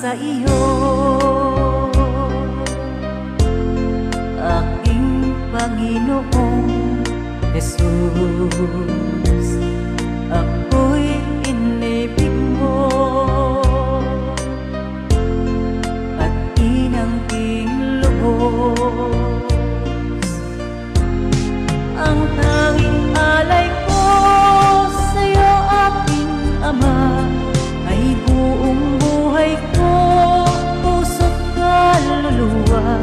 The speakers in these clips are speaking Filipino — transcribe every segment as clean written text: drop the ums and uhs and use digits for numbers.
sa iyo, aking Panginoong Jesus. Ako'y inibig mo at inangking lubos. Ang tanging alay ko sa'yo, aking Ama, ay buong buhay ko, puso't kaluluwa.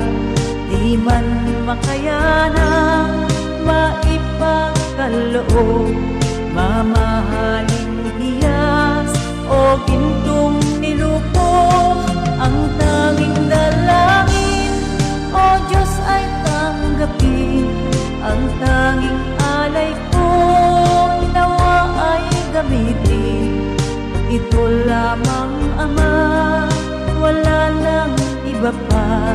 Di man makayanang maipagkaloob, mamahaling hiyas o gintong nilubog. Ang tanging dalangin, O Diyos, ay tanggapin. Ang tanging alay ko, nawa ay gamitin. Ito lamang, Ama, wala nang iba pa.